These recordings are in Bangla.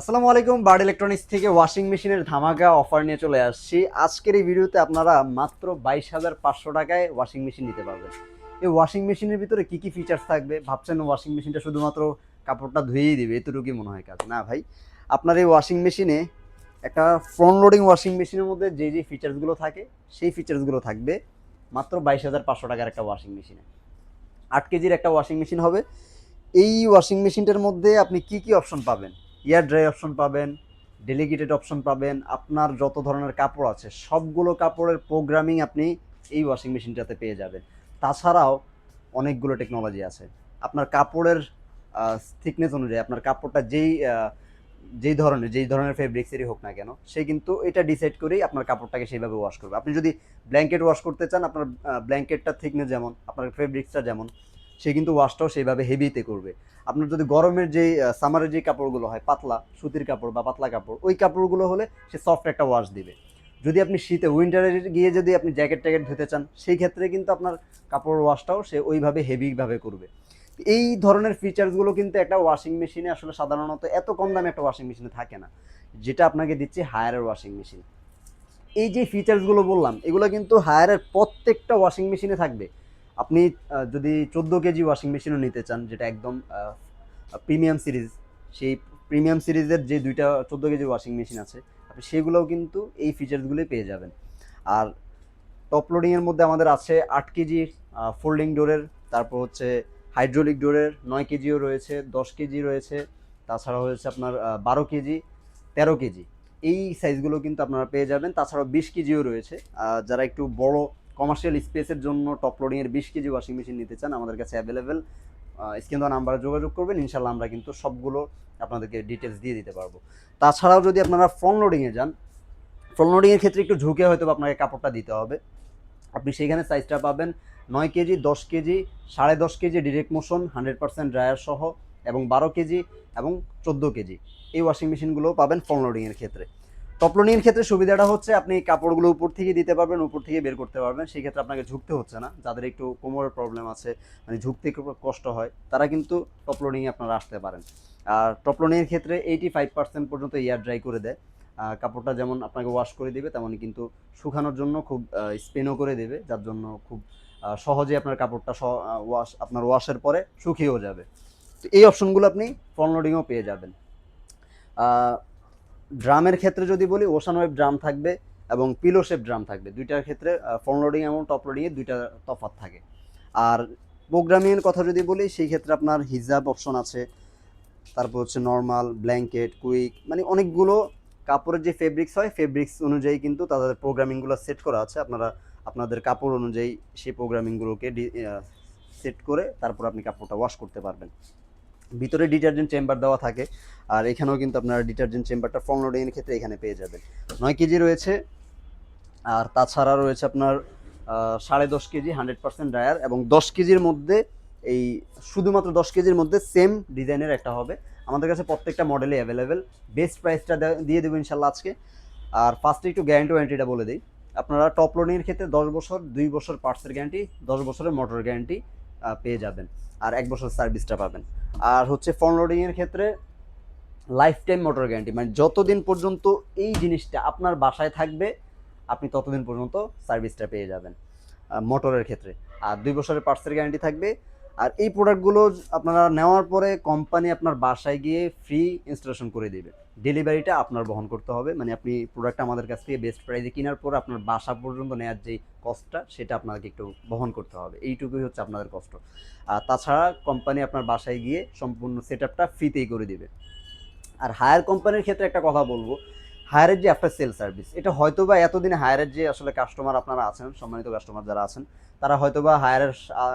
আসসালামু আলাইকুম। বার্ড ইলেকট্রনিক্স থেকে ওয়াশিং মেশিনের ধামাকা অফার নিয়ে চলে আসছি। আজকের এই ভিডিওতে আপনারা মাত্র 22,500 টাকায় ওয়াশিং মেশিন নিতে পারবেন। এই ওয়াশিং মেশিনের ভিতরে কি কি ফিচার্স থাকবে ভাবছেন? ওয়াশিং মেশিনটা শুধুমাত্র কাপড়টা ধুয়েই দিবে এতটুকুই মনে হয় কাজ? না ভাই, আপনার এই ওয়াশিং মেশিনে একটা ফ্রন্ট লোডিং ওয়াশিং মেশিনের মধ্যে যে যে ফিচার্সগুলো থাকে সেই ফিচার্সগুলো থাকবে মাত্র 22,500 টাকার একটা ওয়াশিং মেশিনে। 8 কেজির একটা ওয়াশিং মেশিন হবে। এই ওয়াশিং মেশিনটার মধ্যে আপনি কি কি অপশন পাবেন? এয়ার ড্রাই অপশন পাবেন, ডেলিগেটেড অপশন পাবেন, আপনার যত ধরনের কাপড় আছে সবগুলো কাপড়ের প্রোগ্রামিং আপনি এই ওয়াশিং মেশিনটাতে পেয়ে যাবেন। তাছাড়াও অনেকগুলো টেকনোলজি আছে। আপনার কাপড়ের থিকনেস অনুযায়ী আপনার কাপড়টা যেই ধরনের ফেব্রিক্সেরই হোক না কেন, সে কিন্তু এটা ডিসাইড করেই আপনার কাপড়টাকে সেইভাবে ওয়াশ করবে। আপনি যদি ব্ল্যাঙ্কেট ওয়াশ করতে চান, আপনার ব্ল্যাঙ্কেটটা থিকনেস যেমন, আপনার ফেব্রিক্সটা যেমন, সে কিন্তু ওয়াশটাও সেইভাবে হেভিতে করবে। আপনার যদি গরমের যেই সামারের যে কাপড়গুলো হয়, পাতলা সুতির কাপড় বা পাতলা কাপড়, ওই কাপড়গুলো হলে সে সফট একটা ওয়াশ দিবে। যদি আপনি শীতে উইন্টারে গিয়ে যদি আপনি জ্যাকেট ট্যাকেট ধুতে চান, সেই ক্ষেত্রে কিন্তু আপনার কাপড় ওয়াশটাও সে ওইভাবে হেভিভাবে করবে। এই ধরনের ফিচার্সগুলো কিন্তু একটা ওয়াশিং মেশিনে আসলে সাধারণত এত কম দামে একটা ওয়াশিং মেশিনে থাকে না, যেটা আপনাকে দিচ্ছে হায়ারের ওয়াশিং মেশিন। এই যে ফিচার্সগুলো বললাম, এগুলো কিন্তু হায়ারের প্রত্যেকটা ওয়াশিং মেশিনে থাকবে। আপনি যদি 14 কেজি ওয়াশিং মেশিনও নিতে চান, যেটা একদম প্রিমিয়াম সিরিজ, সেই প্রিমিয়াম সিরিজের যে দুইটা 14 কেজি ওয়াশিং মেশিন আছে, আপনি সেগুলোও কিন্তু এই ফিচার্সগুলোই পেয়ে যাবেন। আর টপ লোডিংয়ের মধ্যে আমাদের আছে 8 কেজি ফোল্ডিং ডোরের, তারপর হচ্ছে হাইড্রোলিক ডোরের 9 কেজিও রয়েছে, 10 কেজি রয়েছে, তাছাড়া হয়েছে আপনার 12 কেজি, 13 কেজি, এই সাইজগুলো কিন্তু আপনারা পেয়ে যাবেন। তাছাড়াও 20 কেজিও রয়েছে। যারা একটু বড় কমার্শিয়াল স্পেসের জন্য টপ লোডিংয়ের 20 কেজি ওয়াশিং মেশিন নিতে চান, আমাদের কাছে অ্যাভেলেবেল। স্ক্রিন দেওয়া নাম্বারে যোগাযোগ করবেন, ইনশাল্লাহ আমরা কিন্তু সবগুলো আপনাদেরকে ডিটেলস দিয়ে দিতে পারবো। তাছাড়াও যদি আপনারা ফ্রন্ট লোডিংয়ে যান, ফ্রন্ট লোডিংয়ের ক্ষেত্রে একটু ঝুঁকে হয়তো আপনাকে কাপড়টা দিতে হবে। আপনি সেইখানে সাইজটা পাবেন 9 KG, 10 KG, 10.5 KG direct motion 100% dryer সহ, এবং 12 কেজি এবং 14 কেজি। এই ওয়াশিং মেশিনগুলোও পাবেন ফ্রন্ট লোডিংয়ের ক্ষেত্রে। টপ লোডিংয়ের ক্ষেত্রে সুবিধাটা হচ্ছে আপনি কাপড়গুলো উপর থেকে দিতে পারবেন, উপর থেকে বের করতে পারবেন, সেই ক্ষেত্রে আপনাকে ঝুঁকতে হচ্ছে না। যাদের একটু কোমরের প্রবলেম আছে, মানে ঝুঁকতে একটু কষ্ট হয়, তারা কিন্তু টপ লোডিংয়ে আপনারা আসতে পারেন। আর টপ লোডিংয়ের ক্ষেত্রে 85% পর্যন্ত এয়ার ড্রাই করে দেয়। কাপড়টা যেমন আপনাকে ওয়াশ করে দিবে, তেমনই কিন্তু শুকানোর জন্য খুব স্পিনও করে দেবে, যার জন্য খুব সহজে আপনার কাপড়টা আপনার ওয়াশের পরে শুকিয়েও যাবে। তো এই অপশনগুলো আপনি ফ্রন্ট লোডিংয়েও পেয়ে যাবেন। ড্রামের ক্ষেত্রে যদি বলি, ওশান ওয়েভ ড্রাম থাকবে এবং পিলো শেপ ড্রাম থাকবে। দুইটার ক্ষেত্রে ফ্রন্ট লোডিং এবং টপ লোডিংয়ে দুইটা তফাৎ থাকে। আর প্রোগ্রামিংয়ের কথা যদি বলি, সেই ক্ষেত্রে আপনার হিজাব অপশন আছে, তারপর হচ্ছে নর্মাল, ব্ল্যাঙ্কেট, কুইক, মানে অনেকগুলো কাপড়ের যে ফেব্রিক্স হয়, ফেব্রিক্স অনুযায়ী কিন্তু তাদের প্রোগ্রামিংগুলো সেট করা আছে। আপনারা আপনাদের কাপড় অনুযায়ী সেই প্রোগ্রামিংগুলোকে সেট করে তারপর আপনি কাপড়টা ওয়াশ করতে পারবেন। ভিতরে ডিটারজেন্ট চেম্বার দেওয়া থাকে, আর এখানেও কিন্তু আপনারা ডিটারজেন্ট চেম্বারটা ফ্রন্ট লোডিংয়ের ক্ষেত্রে এখানে পেয়ে যাবেন। 9 কেজি রয়েছে, আর তাছাড়া রয়েছে আপনার 10.5 কেজি 100% ড্রায়ার, এবং 10 কেজির মধ্যে এই শুধুমাত্র 10 কেজির মধ্যে সেম ডিজাইনের একটা হবে। আমাদের কাছে প্রত্যেকটা মডেলে অ্যাভেলেবেল। বেস্ট প্রাইসটা দিয়ে দেবো ইনশাল্লাহ আজকে। আর ফার্স্টে একটু গ্যারান্টি ওয়ারেন্টিটা বলে দিই। আপনারা টপ লোডিংয়ের ক্ষেত্রে 10 বছর, 2 বছর পার্টসের গ্যারান্টি, 10 বছরের মোটর গ্যারান্টি পেয়ে যাবেন, আর 1 বছর সার্ভিসটা পাবেন। আর হচ্ছে ফ্রন্ট লোডিংয়ের ক্ষেত্রে লাইফ টাইম মোটর গ্যারান্টি, মানে যতদিন পর্যন্ত এই জিনিসটা আপনার বাসায় থাকবে, আপনি ততদিন পর্যন্ত সার্ভিসটা পেয়ে যাবেন মোটরের ক্ষেত্রে। আর 2 বছরের পার্টসের গ্যারান্টি থাকবে। আর এই প্রোডাক্টগুলো আপনারা নেওয়ার পরে কোম্পানি আপনার বাসায় গিয়ে ফ্রি ইনস্টলেশন করে দেবে। ডেলিভারিটা আপনার বহন করতে হবে, মানে আপনি প্রোডাক্টটা আমাদের কাছ থেকে বেস্ট প্রাইসে কেনার পর আপনার বাসা পর্যন্ত নেওয়ার যেই কস্টটা, সেটা আপনাকে একটু বহন করতে হবে। এইটুকুই হচ্ছে আপনাদের কষ্ট। আর তাছাড়া কোম্পানি আপনার বাসায় গিয়ে সম্পূর্ণ সেট আপটা ফ্রিতেই করে দেবে। আর হায়ার কোম্পানির ক্ষেত্রে একটা কথা বলবো, হায়ারের যে আফটার সেল সার্ভিস, এটা হয়তো বা এতদিনে হায়ারের যে আসলে কাস্টমার আপনারা আছেন, সম্মানিত কাস্টমার যারা আছেন, তারা হয়তো বা হায়ারের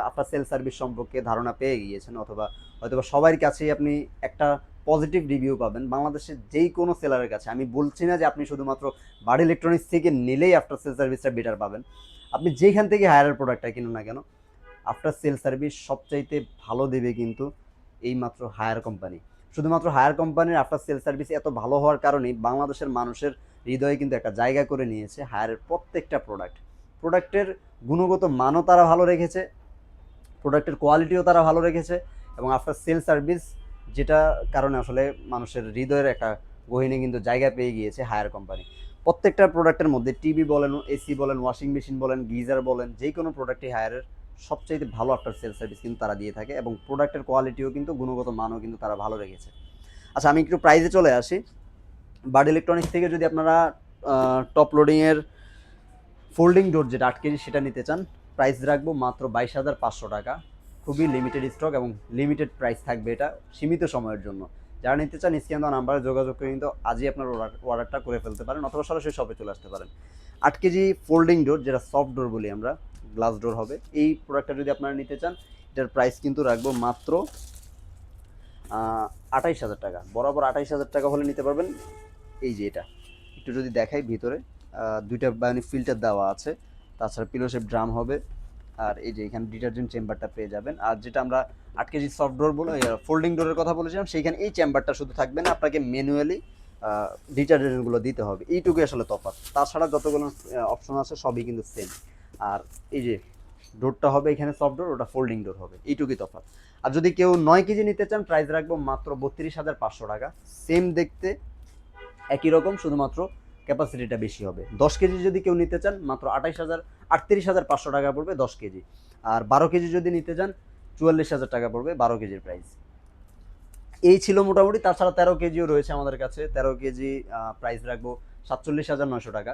আফটার সেল সার্ভিস সম্পর্কে ধারণা পেয়ে গিয়েছেন, অথবা হয়তো বা সবার কাছেই আপনি একটা পজিটিভ রিভিউ পাবেন বাংলাদেশের যেই কোনো সেলারের কাছে। আমি বলছি না যে আপনি শুধুমাত্র বার্ড ইলেকট্রনিক্স থেকে নিলেই আফটার সেল সার্ভিসটা বেটার পাবেন। আপনি যেখান থেকে হায়ারের প্রোডাক্টটা কিনুন না কেন, আফটার সেল সার্ভিস সবচাইতে ভালো দেবে কিন্তু এইমাত্র হায়ার কোম্পানি। শুধুমাত্র হায়ার কোম্পানির আফটার সেল সার্ভিস এত ভালো হওয়ার কারণেই বাংলাদেশের মানুষের হৃদয়ে কিন্তু একটা জায়গা করে নিয়েছে হায়ারের প্রত্যেকটা প্রোডাক্টের গুণগত মানও তারা ভালো রেখেছে, প্রোডাক্টের কোয়ালিটিও তারা ভালো রেখেছে, এবং আফটার সেল সার্ভিস, যেটা কারণে আসলে মানুষের হৃদয়ের একটা গহীনে কিন্তু জায়গা পেয়ে গিয়েছে হায়ার কোম্পানি। প্রত্যেকটা প্রোডাক্টের মধ্যে টিভি বলেন, এসি বলেন, ওয়াশিং মেশিন বলেন, গিজার বলেন, যে কোনো প্রোডাক্টই হায়ারের সবচাইতে ভালো আফটার সেল সার্ভিস কিন্তু তারা দিয়ে থাকে, এবং প্রোডাক্টের কোয়ালিটিও কিন্তু গুণগত মানও কিন্তু তারা ভালো রেখেছে। আচ্ছা, আমি একটু প্রাইসে চলে আসি। বার্ড ইলেকট্রনিক্স থেকে যদি আপনারা টপ লোডিংয়ের ফোল্ডিং ডোর যেটা 8 কেজি সেটা নিতে চান, প্রাইস রাখবো মাত্র 22,500 টাকা। খুবই লিমিটেড স্টক এবং লিমিটেড প্রাইস থাকবে, এটা সীমিত সময়ের জন্য। যারা নিতে চান স্ক্যান দেওয়া নাম্বারে যোগাযোগ করে কিন্তু আজই আপনার অর্ডারটা করে ফেলতে পারেন, অথবা সরাসরি শপে চলে আসতে পারেন। 8 কেজি ফোল্ডিং ডোর, যেটা সফট ডোর বলি আমরা, গ্লাস ডোর হবে, এই প্রোডাক্টটা যদি আপনারা নিতে চান, এটার প্রাইস কিন্তু রাখবো মাত্র 28,000 টাকা। বরাবর 28,000 টাকা হলে নিতে পারবেন। এই যে এটা একটু যদি দেখাই, ভিতরে দুইটা বায়োনিক ফিল্টার দেওয়া আছে, তাছাড়া পিলো শেপ ড্রাম হবে, আর এই যে এখানে ডিটারজেন্ট চেম্বারটা পেয়ে যাবেন। আর যেটা আমরা 8 কেজি সফট ডোর বলে ফোল্ডিং ডোরের কথা বলেছিলাম, সেইখানে এই চেম্বারটা শুধু থাকবে না, আপনাকে ম্যানুয়ালি ডিটারজেন্টগুলো দিতে হবে, এইটুকুই আসলে তফাৎ। তাছাড়া যতগুলো অপশন আছে সবই কিন্তু সেম। আর এই যে ডোরটা হবে এখানে সফট ডোর, ওটা ফোল্ডিং ডোর হবে, এইটুকুই তফাৎ। আর যদি কেউ 9 কেজি নিতে চান, প্রাইস রাখবো মাত্র 32,500 টাকা। সেম দেখতে, একই রকম, শুধুমাত্র ক্যাপাসিটিটা বেশি হবে। 10 কেজি যদি কেউ নিতে চান, মাত্র 38,500 টাকা পড়বে 10 কেজি। আর 12 কেজি যদি নিতে চান, 44,000 টাকা পড়বে 12 কেজির প্রাইস। এই ছিল মোটামুটি। তাছাড়া 13 কেজিও রয়েছে আমাদের কাছে। 13 কেজি প্রাইস রাখবো 47,900 টাকা।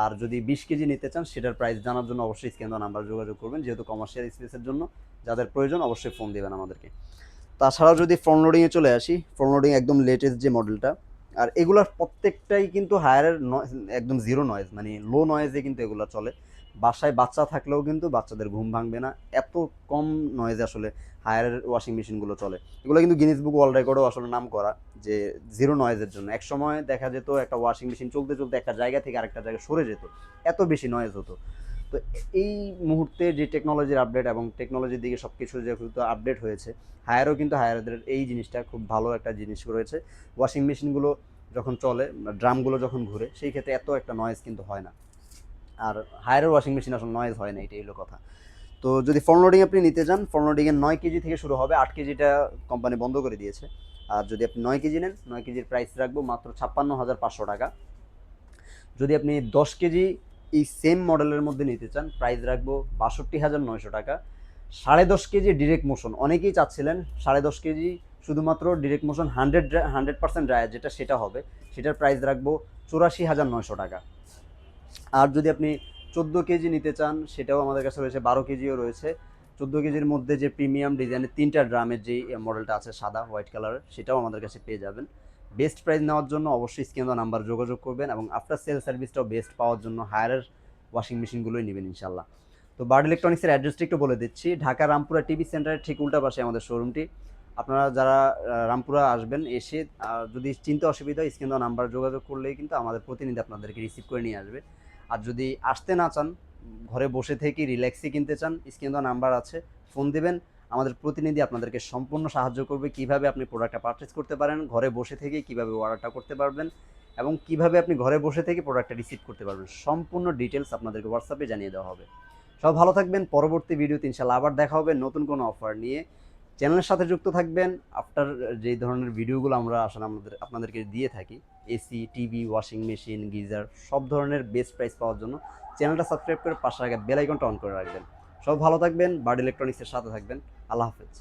আর যদি 20 কেজি নিতে চান, সেটার প্রাইস জানার জন্য অবশ্যই স্ক্যান দেওয়া নাম্বার যোগাযোগ করবেন, যেহেতু কমার্শিয়াল স্পেসের জন্য যাদের প্রয়োজন অবশ্যই ফোন দেবেন আমাদেরকে। তাছাড়াও যদি ফ্রন্ট লোডিংয়ে চলে আসি, ফ্রন্ট লোডিং একদম লেটেস্ট যে মডেলটা, আর এগুলোর প্রত্যেকটাই কিন্তু হায়ারের একদম জিরো নয়েজ, মানে লো নয়েজে কিন্তু এগুলো চলে। বাসায় বাচ্চা থাকলেও কিন্তু বাচ্চাদের ঘুম ভাঙবে না, এত কম নয়েজে আসলে হায়ারের ওয়াশিং মেশিনগুলো চলে। এগুলো কিন্তু গিনিস বুক ওয়ার্ল্ড রেকর্ডও আসলে নাম করা, যে জিরো নয়েজের জন্য। এক সময় দেখা যেত একটা ওয়াশিং মেশিন চলতে চলতে একটা জায়গা থেকে আরেকটা জায়গায় সরে যেত, এত বেশি নয়েজ হতো। তো এই মুহূর্তে যে টেকনোলজির আপডেট এবং টেকনোলজির দিকে সব কিছু যেহেতু আপডেট হয়েছে, হায়ারও কিন্তু হায়ারদের এই জিনিসটা খুব ভালো একটা জিনিস রয়েছে। ওয়াশিং মেশিনগুলো যখন চলে, ড্রামগুলো যখন ঘুরে, সেই ক্ষেত্রে এত একটা নয়েজ কিন্তু হয় না। আর হায়ারের ওয়াশিং মেশিন আসলে নয়েজ হয় না, এটাই হলো কথা। তো যদি ফ্রন্ট লোডিং আপনি নিতে চান, ফ্রন্ট লোডিংয়ের 9 কেজি থেকে শুরু হবে, 8 কেজিটা কোম্পানি বন্ধ করে দিয়েছে। আর যদি আপনি 9 কেজি নেন, 9 কেজির প্রাইস রাখবো মাত্র 56,500 টাকা। যদি আপনি 10 কেজি এই সেম মডেলের মধ্যে নিতে চান, প্রাইস রাখবো 62,900 টাকা। 10.5 কেজি ডিরেক্ট মোশন অনেকেই চাচ্ছিলেন, 10.5 কেজি শুধুমাত্র ডিরেক্ট মোশন 100% ড্রায়ার যেটা, সেটা হবে, সেটার প্রাইস রাখবো 84,900 টাকা। আর যদি আপনি 14 কেজি নিতে চান, সেটাও আমাদের কাছে রয়েছে, 12 কেজিও রয়েছে। 14 কেজির মধ্যে যে প্রিমিয়াম ডিজাইনের 3টা ড্রামের যেই মডেলটা আছে সাদা হোয়াইট কালারের, সেটাও আমাদের কাছে পেয়ে যাবেন। বেস্ট প্রাইস নেওয়ার জন্য অবশ্যই স্ক্রিন দেওয়া নাম্বার যোগাযোগ করবেন, এবং আফটার সেল সার্ভিসটাও বেস্ট পাওয়ার জন্য হায়ারের ওয়াশিং মেশিনগুলোই নেবেন ইনশাল্লাহ। তো বার্ড ইলেকট্রনিক্সের অ্যাড্রেসটা একটু বলে দিচ্ছি। ঢাকা রামপুরা টিভি সেন্টারের ঠিক উল্টা পাশে আমাদের শোরুমটি। আপনারা যারা রামপুরা আসবেন, এসে যদি চিনতে অসুবিধা হয়, স্ক্রিন দেওয়া নাম্বার যোগাযোগ করলেই কিন্তু আমাদের প্রতিনিধি আপনাদেরকে রিসিভ করে নিয়ে আসবে। আর যদি আসতে না চান, ঘরে বসে থেকে রিল্যাক্সে কিনতে চান, স্ক্রিন দেওয়া নাম্বার আছে, ফোন দেবেন, আমাদের প্রতিনিধি আপনাদেরকে সম্পূর্ণ সাহায্য করবে কীভাবে আপনি প্রোডাক্টটা পারচেস করতে পারেন, ঘরে বসে থেকে কীভাবে অর্ডারটা করতে পারবেন, এবং কীভাবে আপনি ঘরে বসে থেকে প্রোডাক্টটা রিসিভ করতে পারবেন, সম্পূর্ণ ডিটেলস আপনাদেরকে হোয়াটসঅ্যাপে জানিয়ে দেওয়া হবে। সব ভালো থাকবেন। পরবর্তী ভিডিওতে ইনশাল্লাহ আবার দেখা হবে নতুন কোনো অফার নিয়ে। চ্যানেলের সাথে যুক্ত থাকবেন। আফটার যেই ধরনের ভিডিওগুলো আমরা আসলে আপনাদেরকে দিয়ে থাকি, AC, TV, washing machine, geyser, সব ধরনের বেস্ট প্রাইস পাওয়ার জন্য চ্যানেলটা সাবস্ক্রাইব করে পাশে রাখা বেল আইকনটা অন করে রাখবেন। সব ভালো থাকবেন, বার্ড ইলেকট্রনিক্সের সাথে থাকবেন। আল্লাহ হাফেজ।